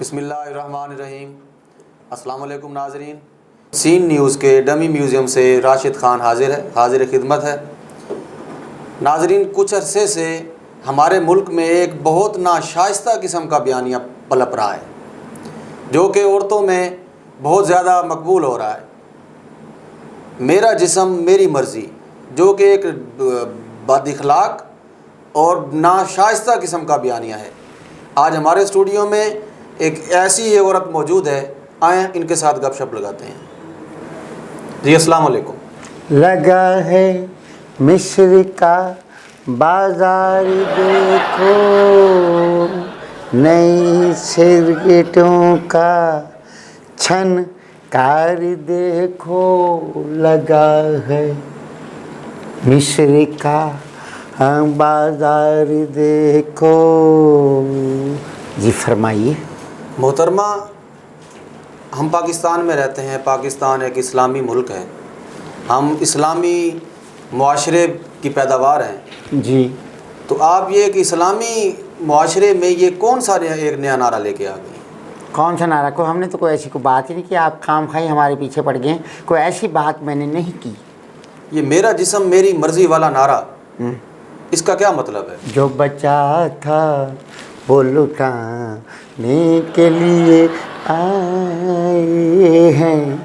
بسم اللہ الرحمن الرحیم۔ السلام علیکم ناظرین، سین نیوز کے ڈمی میوزیم سے راشد خان حاضر خدمت ہے۔ ناظرین، کچھ عرصے سے ہمارے ملک میں ایک بہت ناشائستہ قسم کا بیانیہ پلپ رہا ہے، جو کہ عورتوں میں بہت زیادہ مقبول ہو رہا ہے۔ میرا جسم میری مرضی، جو کہ ایک بد اخلاق اور ناشائستہ قسم کا بیانیہ ہے۔ آج ہمارے اسٹوڈیو میں ایک ایسی عورت موجود ہے، آئیں ان کے ساتھ گپ شپ لگاتے ہیں۔ جی السلام علیکم۔ لگا ہے مصر کا بازار دیکھو، نئی سرگٹوں کا چھن کار دیکھو، لگا ہے مصر کا بازار دیکھو۔ جی فرمائیے۔ محترمہ، ہم پاکستان میں رہتے ہیں، پاکستان ایک اسلامی ملک ہے، ہم اسلامی معاشرے کی پیداوار ہیں۔ جی تو آپ یہ کہ اسلامی معاشرے میں یہ کون سا ایک نیا نعرہ لے کے آ گئی؟ کون سا نعرہ؟ ہم نے تو کوئی ایسی کوئی بات ہی نہیں کی، آپ خام خواہی ہمارے پیچھے پڑ گئے ہیں، کوئی ایسی بات میں نے نہیں کی۔ یہ میرا جسم میری مرضی والا نعرہ، اس کا کیا مطلب ہے؟ جو بچہ تھا وہ لٹانے کے لیے آئے ہیں،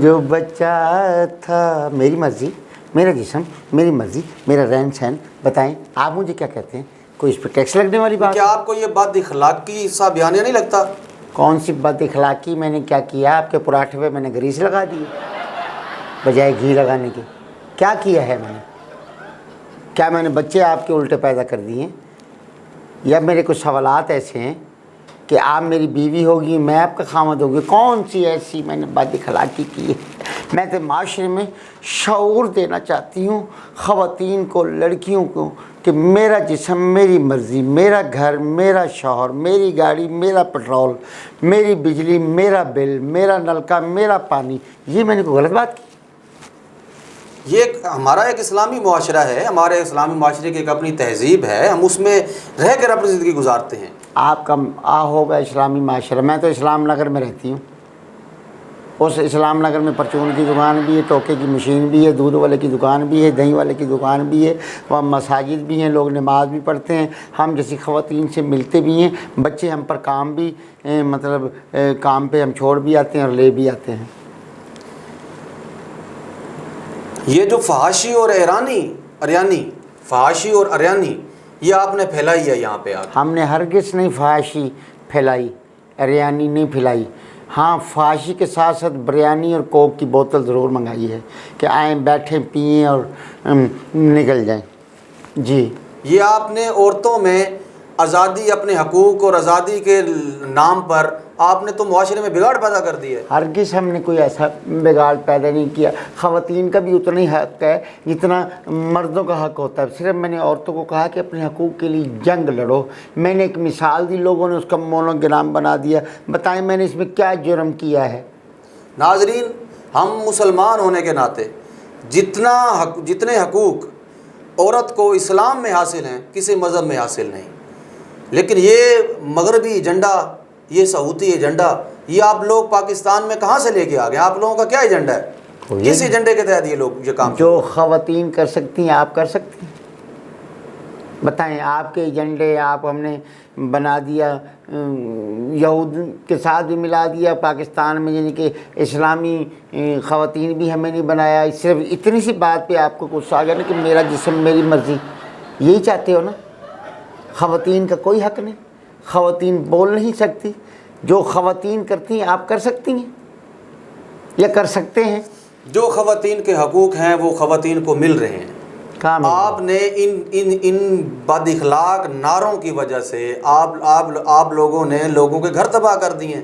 جو بچہ تھا، میری مرضی، میرا جسم میری مرضی، میرا رہن سہن، بتائیں آپ مجھے کیا کہتے ہیں؟ کوئی اس پہ ٹیکس لگنے والی بات؟ کیا آپ کو یہ بد اخلاقی سا بیانیہ نہیں لگتا؟ کون سی بد اخلاقی؟ میں نے کیا کیا؟ آپ کے پراٹھے پہ میں نے گریس لگا دی بجائے گھی لگانے کے؟ کیا کیا ہے میں نے؟ کیا میں نے بچے آپ کے الٹے پیدا کر دیے ہیں؟ یا میرے کچھ سوالات ایسے ہیں کہ آپ میری بیوی ہوگی، میں آپ کا خامد ہوگی؟ کون سی ایسی میں نے بد اخلاقی کی ہے؟ میں تو معاشرے میں شعور دینا چاہتی ہوں خواتین کو، لڑکیوں کو، کہ میرا جسم میری مرضی، میرا گھر، میرا شوہر، میری گاڑی، میرا پٹرول، میری بجلی، میرا بل، میرا نلکا، میرا پانی۔ یہ میں نے کوئی غلط بات کی؟ یہ ہمارا ایک اسلامی معاشرہ ہے، ہمارے اسلامی معاشرے کی ایک اپنی تہذیب ہے، ہم اس میں رہ کر اپنی زندگی گزارتے ہیں۔ آپ کا ہوگا اسلامی معاشرہ، میں تو اسلام نگر میں رہتی ہوں۔ اس اسلام نگر میں پرچون کی دکان بھی ہے، ٹوکے کی مشین بھی ہے، دودھ والے کی دکان بھی ہے، دہی والے کی دکان بھی ہے، وہاں مساجد بھی ہیں، لوگ نماز بھی پڑھتے ہیں، ہم جیسی خواتین سے ملتے بھی ہیں، بچے ہم پر کام بھی کام پہ ہم چھوڑ بھی آتے ہیں اور لے بھی آتے ہیں۔ یہ جو فحاشی اور اریانی یہ آپ نے پھیلائی ہے یہاں پہ آگے؟ ہم نے ہرگز نہیں فحاشی پھیلائی، اریانی نہیں پھیلائی۔ ہاں، فحاشی کے ساتھ ساتھ بریانی اور کوک کی بوتل ضرور منگائی ہے کہ آئیں بیٹھیں پئیں اور نکل جائیں۔ جی، یہ آپ نے عورتوں میں آزادی، اپنے حقوق اور آزادی کے نام پر آپ نے تو معاشرے میں بگاڑ پیدا کر دی ہے۔ ہرگز ہم نے کوئی ایسا بگاڑ پیدا نہیں کیا۔ خواتین کا بھی اتنا ہی حق ہے جتنا مردوں کا حق ہوتا ہے۔ صرف میں نے عورتوں کو کہا کہ اپنے حقوق کے لیے جنگ لڑو۔ میں نے ایک مثال دی، لوگوں نے اس کا مونوگرام بنا دیا۔ بتائیں میں نے اس میں کیا جرم کیا ہے؟ ناظرین، ہم مسلمان ہونے کے ناطے جتنے حقوق عورت کو اسلام میں حاصل ہیں کسی مذہب میں حاصل نہیں، لیکن یہ مغربی ایجنڈا، یہ سعودی ایجنڈا، یہ آپ لوگ پاکستان میں کہاں سے لے کے آ گئے؟ آپ لوگوں کا کیا ایجنڈا ہے؟ کس ایجنڈے کے تحت یہ لوگ یہ کام؟ جو خواتین کر سکتی ہیں آپ کر سکتی ہیں؟ بتائیں آپ کے ایجنڈے، آپ ہم نے بنا دیا، یہود کے ساتھ بھی ملا دیا پاکستان میں، یعنی کہ اسلامی خواتین بھی ہمیں نہیں بنایا۔ صرف اتنی سی بات پہ آپ کو غصہ آ گیا نا کہ میرا جسم میری مرضی، یہی چاہتے ہو نا؟ خواتین کا کوئی حق نہیں، خواتین بول نہیں سکتی، جو خواتین کرتی ہیں آپ کر سکتی ہیں یا کر سکتے ہیں؟ جو خواتین کے حقوق ہیں وہ خواتین کو مل رہے ہیں۔ آپ نے ان بد اخلاق نعروں کی وجہ سے آپ لوگوں نے لوگوں کے گھر تباہ کر دیے ہیں۔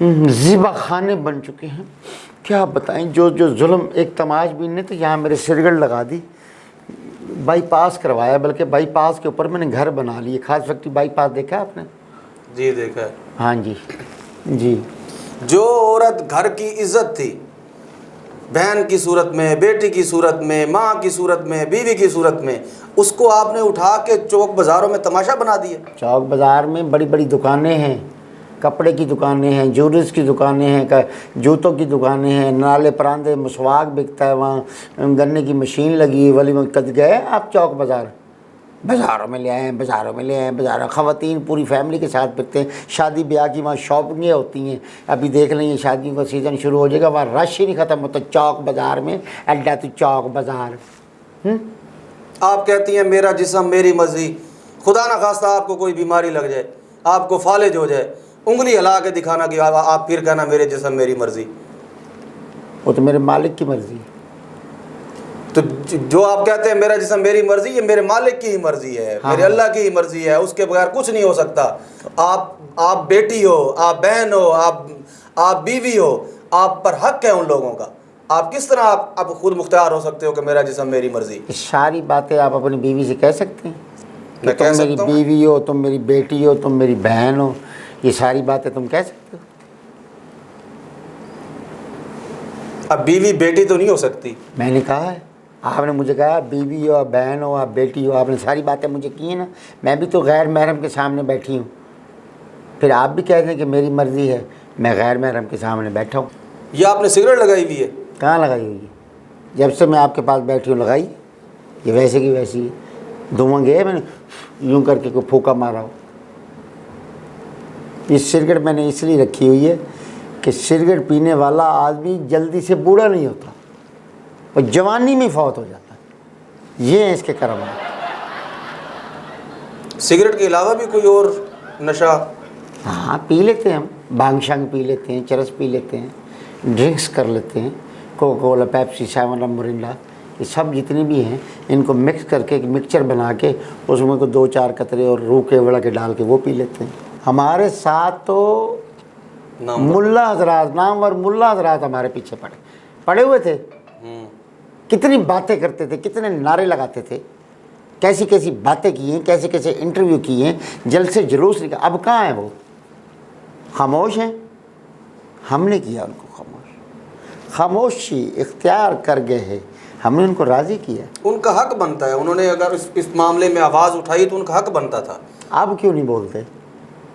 ذبح خانے بن چکے ہیں. کیا بتائیں, جو ظلم ایک تماش بین نے تو یہاں میرے سرگڑ لگا دی, بائی پاس کروایا, بلکہ بائی پاس کے اوپر میں نے گھر بنا لیے. خاص فیکٹری بائی پاس دیکھا ہے آپ نے؟ جی دیکھا ہے. ہاں جی جی. جو عورت گھر کی عزت تھی, بہن کی صورت میں, بیٹی کی صورت میں, ماں کی صورت میں, بیوی کی صورت میں, اس کو آپ نے اٹھا کے چوک بازاروں میں تماشا بنا دیا. چوک بازار میں بڑی بڑی دکانیں ہیں, کپڑے کی دکانیں ہیں, جولیز کی دکانیں ہیں, جوتوں کی دکانیں ہیں, نالے پراندے, مسواک بکتا ہے وہاں, گنے کی مشین لگی ہے. ولی کد گئے آپ چوک بازار؟ بازاروں میں لے آئے, بازاروں میں لے آئے, بازاروں. خواتین پوری فیملی کے ساتھ بکتے ہیں. شادی بیاہ کی وہاں شاپنگیں ہوتی ہیں. ابھی دیکھ لیں, یہ شادیوں کا سیزن شروع ہو جائے گا, وہاں رش ہی نہیں ختم ہوتا چوک بازار میں. اڈا تو چوک بازار. آپ کہتی ہیں میرا جسم میری مرضی. خدا نہ خواستہ آپ کو کوئی بیماری لگ جائے, آپ کو فالج ہو جائے, انگلی ہلا کے دکھانا کہ آپ پھر کہنا میرے جسم میری مرضی. وہ تو میرے مالک کی مرضی ہے. تو جو آپ کہتے ہیں میرا جسم میری مرضی, یہ میرے مالک کی ہی مرضی ہے, میرے اللہ کی ہی مرضی ہے. اس کے بغیر کچھ نہیں ہو سکتا. آپ بیٹی ہو, آپ بہن ہو, آپ بیوی ہو, آپ پر حق ہے ان لوگوں کا. آپ کس طرح آپ خود مختار ہو سکتے ہو کہ میرا جسم میری مرضی؟ ساری باتیں آپ اپنی بیوی سے کہہ سکتے ہیں کہ میں کہہ تم میری سکتا ہوں. بیوی ہو, تم میری بیٹی ہو, تم میری بہن ہو. یہ ساری باتیں تم کہہ سکتے ہو. اب بیوی بیٹی تو نہیں ہو سکتی. میں نے کہا ہے, آپ نے مجھے کہا بیوی ہو, آپ بہن ہو, آپ بیٹی ہو. آپ نے ساری باتیں مجھے کی ہیں نا. میں بھی تو غیر محرم کے سامنے بیٹھی ہوں. پھر آپ بھی کہتے ہیں کہ میری مرضی ہے, میں غیر محرم کے سامنے بیٹھا ہوں. یہ آپ نے سگریٹ لگائی ہوئی ہے؟ کہاں لگائی ہوئی ہے؟ جب سے میں آپ کے پاس بیٹھی ہوں لگائی. یہ ویسے کی ویسی ہے. دھواں گئے, میں نے یوں کر کے کوئی پھونکا مارا ہو. یہ سگریٹ میں نے اس لیے رکھی ہوئی ہے کہ سگریٹ پینے والا آدمی جلدی سے بوڑھا نہیں ہوتا, اور جوانی میں فوت ہو جاتا. یہ ہیں اس کے کرامات. سگریٹ کے علاوہ بھی کوئی اور نشہ؟ ہاں پی لیتے ہیں ہم. بھانگ شانگ پی لیتے ہیں, چرس پی لیتے ہیں, ڈرنکس کر لیتے ہیں. کوکا کولا, پیپسی, 7 اپ, مرنڈا, یہ سب جتنے بھی ہیں ان کو مکس کر کے ایک مکسچر بنا کے اس میں کو 2-4 قطرے اور روح کے وڑا کے ڈال کے وہ پی لیتے ہیں. ہمارے ساتھ تو ملا حضرات, نامور ملا حضرات ہمارے پیچھے پڑے ہوئے تھے. کتنی باتیں کرتے تھے, کتنے نعرے لگاتے تھے, کیسی کیسی باتیں کی ہیں, کیسے کیسے انٹرویو کیے ہیں, جلسے جلوس نکال. اب کہاں ہیں وہ؟ خاموش ہیں. ہم نے کیا ان کو خاموش. خاموشی اختیار کر گئے ہیں, ہم نے ان کو راضی کیا. ان کا حق بنتا ہے. انہوں نے اگر اس معاملے میں آواز اٹھائی تو ان کا حق بنتا تھا. اب کیوں نہیں بولتے؟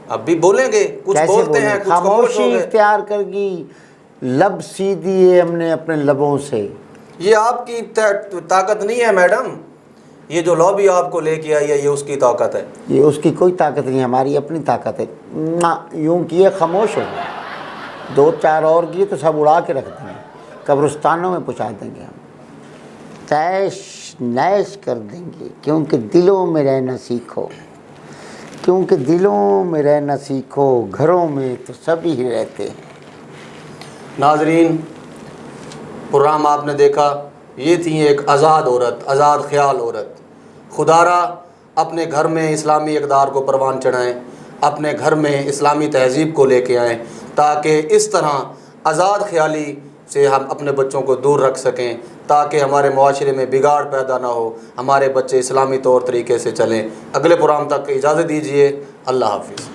اب بھی بولیں گے, کچھ بولتے ہیں, کچھ خاموش ہو خاموشی گئے. اختیار کر گئی, لب سی دیے ہم نے اپنے لبوں سے. یہ آپ کی طاقت نہیں ہے میڈم. یہ جو لابی آپ کو لے کے آئی ہے یہ اس کی طاقت ہے. یہ اس کی کوئی طاقت نہیں, ہماری اپنی طاقت ہے. یوں کیے خاموش ہو گئے. 2-4 اور کیے تو سب اڑا کے رکھ دیں گے, قبرستانوں میں پہنچا دیں گے. ہم تیش نیش کر دیں گے, کیونکہ دلوں میں رہنا سیکھو, کیونکہ دلوں میں رہنا سیکھو, گھروں میں تو سبھی ہی رہتے ہیں. ناظرین, پروگرام آپ نے دیکھا. یہ تھی ایک آزاد عورت, آزاد خیال عورت. خدارا اپنے گھر میں اسلامی اقدار کو پروان چڑھائیں, اپنے گھر میں اسلامی تہذیب کو لے کے آئیں, تاکہ اس طرح آزاد خیالی سے ہم اپنے بچوں کو دور رکھ سکیں, تاکہ ہمارے معاشرے میں بگاڑ پیدا نہ ہو, ہمارے بچے اسلامی طور طریقے سے چلیں. اگلے پروگرام تک اجازت دیجیے. اللہ حافظ.